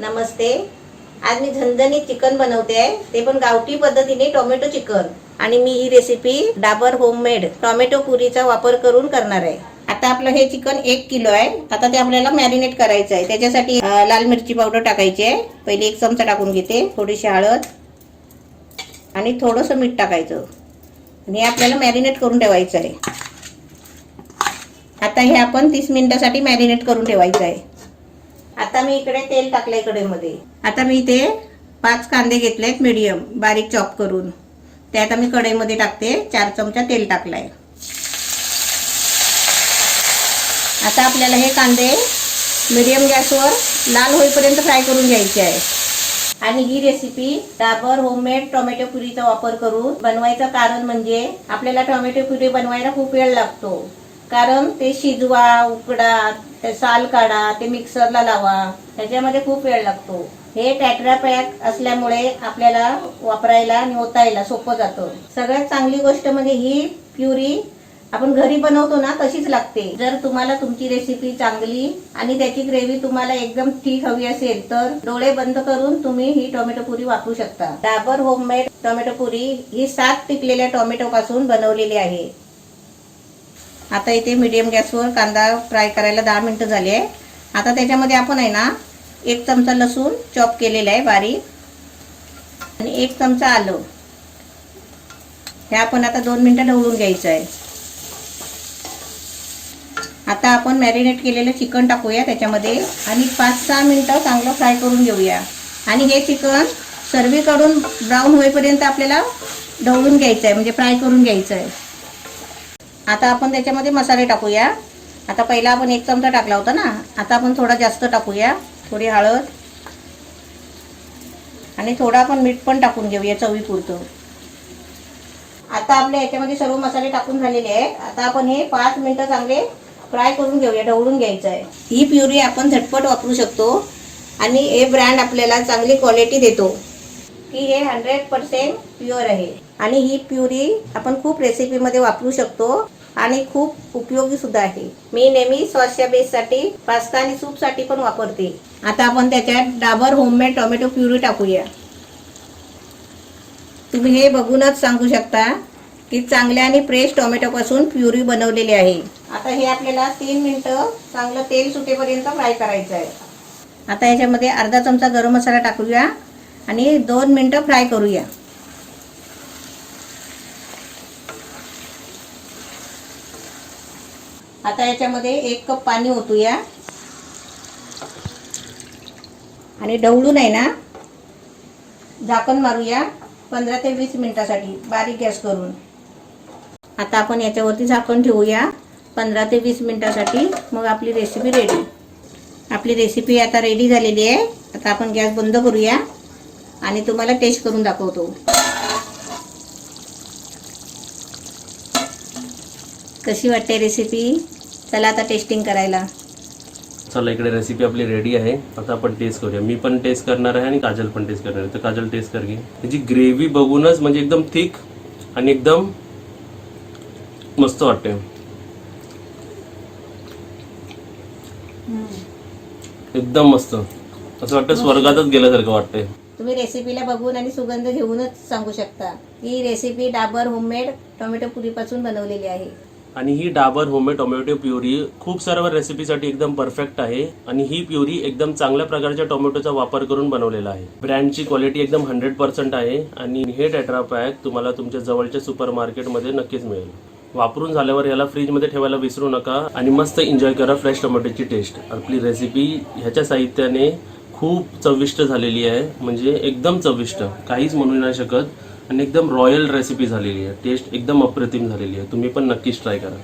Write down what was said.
नमस्ते. आज मी झणझणीत चिकन बनवते आहे, ते पण गावठी पद्धतीने टोमॅटो चिकन. आणि मी ही रेसिपी डाबर होममेड टोमॅटो पुरीचा वापर करून करणार आहे. आता आपलं हे चिकन 1 किलो आहे. आता ते आपल्याला मॅरिनेट करायचं आहे. त्याच्यासाठी लाल मिरची पावडर टाकायची आहे. पहिले 1 चमचा टाकून घेते. थोडीशी हळद आणि थोडंसं मीठ टाकायचं आणि आपल्याला मॅरिनेट करून ठेवायचं आहे. आता हे आपण 30 मिनिटासाठी मॅरिनेट करून ठेवायचं आहे. आता मी इकडे तेल टाकलंय कढईमध्ये. आता मी इथे 5 कांदे घेतलेत मीडियम बारीक चॉप करून. ते आता मी कढईमध्ये टाकते. 4 चमचा तेल टाकलाय. आता आपल्याला हे कांदे मीडियम गॅसवर लाल होईपर्यंत फ्राय करून घ्यायचे आहे. आणि ही रेसिपी डाबर होममेड टोमॅटो प्युरीचा वापर करून बनवायचं कारण म्हणजे आपल्याला टोमॅटो प्युरी बनवायला खूप वेळ लागतो. कारण ते शिजवा, उकडा, ते साल काढा, ते मिक्सरला लावा, त्याच्यामध्ये खूप वेळ लागतो. हे टेट्रा पॅक असल्यामुळे आपल्याला वापरायला आणि ओतायला सोपं जातं. सगळ्यात चांगली गोष्ट म्हणजे ही प्युरी आपण घरी बनवतो ना तशीच लागते. जर तुम्हाला तुमची रेसिपी चांगली आणि त्याची ग्रेव्ही तुम्हाला एकदम ठीक हवी असेल तर डोळे बंद करून तुम्ही ही टोमॅटो प्युरी वापरू शकता. डाबर होममेड टोमॅटो प्युरी ही 7 पिकलेल्या टोमॅटो पासून बनवलेली आहे. आता इथे मीडियम गॅसवर कांदा फ्राय करायला 10 मिनिटं झाली आहे. आता त्याच्यामध्ये आपण आहे ना 1 चमचा लसूण चॉप केलेला आहे बारीक आणि 1 चमचा आलं. हे आपण आता 2 मिनिटं ढवळून घ्यायचं आहे. आता आपण मॅरिनेट केलेलं चिकन टाकूया त्याच्यामध्ये आणि 5-6 मिनिटं चांगलं फ्राय करून घेऊया. आणि हे चिकन सर्वीकडून ब्राऊन होईपर्यंत आपल्याला ढवळून घ्यायचं आहे, म्हणजे फ्राय करून घ्यायचं आहे. आता आपण त्याच्यामध्ये मसाले टाकूया. आता पहिला आपण 1 चमचा टाकला होता ना, आता आपण थोडा जास्त टाकूया. थोडी हळद आणि थोडा आपण मीठ पण टाकून घेऊया चवीपुरतं. आता आपल्या याच्यामध्ये सर्व मसाले टाकून झालेले आहेत. आता आपण हे 5 मिनिटं चांगले फ्राय करून घेऊया, ढवळून घ्यायचं आहे. ही प्युरी आपण झटपट वापरू शकतो आणि हे ब्रँड आपल्याला चांगली क्वालिटी देतो की हे 100% प्युअर आहे. आणि ही प्युरी आपण खूप रेसिपीमध्ये वापरू शकतो आणि खूप उपयोगी सुद्धा आहे. मी नेहमी सॉसच्या बेससाठी, पास्ता आणि सूपसाठी पण वापरते. आता आपण त्याच्यात डाबर होममेड टोमॅटो प्युरी टाकूया. तुम्ही हे बघूनच सांगू शकता की चांगल्या आणि फ्रेश टोमॅटोपासून प्युरी बनवलेली आहे. आता हे आपल्याला 3 मिनिटं चांगलं तेल सुटेपर्यंत फ्राय करायचं आहे. आता याच्यामध्ये अर्धा चमचा गरम मसाला टाकूया आणि 2 मिनिटं फ्राय करूया. आता याच्यामध्ये 1 कप पाणी ओतूया आणि ढवळून आहे ना झाकण मारूया 15 ते 20 मिनिटासाठी बारीक गॅस करून. आता आपण याच्यावरती झाकण ठेवूया 15 ते 20 मिनिटासाठी. मग आपली रेसिपी रेडी. आपली रेसिपी आता रेडी झालेली आहे. आता आपण गॅस बंद करूया आणि तुम्हाला टेस्ट करून दाखवतो. कशी वाटते रेसिपी? चला आता टेस्टिंग करायला. चला इकडे रेसिपी आपली रेडी आहे. आता आपण टेस्ट करूया. मी पण टेस्ट करणार आहे आणि काजल पण टेस्ट करणार आहे. तर काजल टेस्ट कर घे. त्याची ग्रेव्ही बघूनच म्हणजे एकदम थिक आणि एकदम मस्त वाटते. एकदम मस्त, असं वाटतं स्वर्गातच गेल्यासारखं वाटतंय. तुम्ही रेसिपीला बघून आणि सुगंध घेऊनच सांगू शकता ही रेसिपी डाबर होममेड टोमॅटो प्युरीपासून बनवलेली आहे. आणि ही डाबर होममेड टोमॅटो प्युरी खूप सर्व रेसिपीसाठी एकदम परफेक्ट आहे. आणि ही प्युरी एकदम चांगल्या प्रकारच्या टोमॅटोचा वापर करून बनवलेला आहे. ब्रँडची क्वालिटी एकदम 100% आहे. आणि हे टेट्रा पॅक तुम्हाला तुमच्या जवळच्या सुपर मार्केटमध्ये नक्कीच मिळेल. वापरून झाल्यावर याला फ्रीजमध्ये ठेवायला विसरू नका आणि मस्त एन्जॉय करा फ्रेश टोमॅटोची टेस्ट. आपली रेसिपी ह्याच्या साहित्याने खूप चविष्ट झालेली आहे, म्हणजे एकदम चविष्ट, काहीच म्हणू नाही शकत. आणि एकदम रॉयल रेसिपी झालेली आहे. टेस्ट एकदम अप्रतिम झालेली आहे. तुम्ही पण नक्कीच ट्राय करा.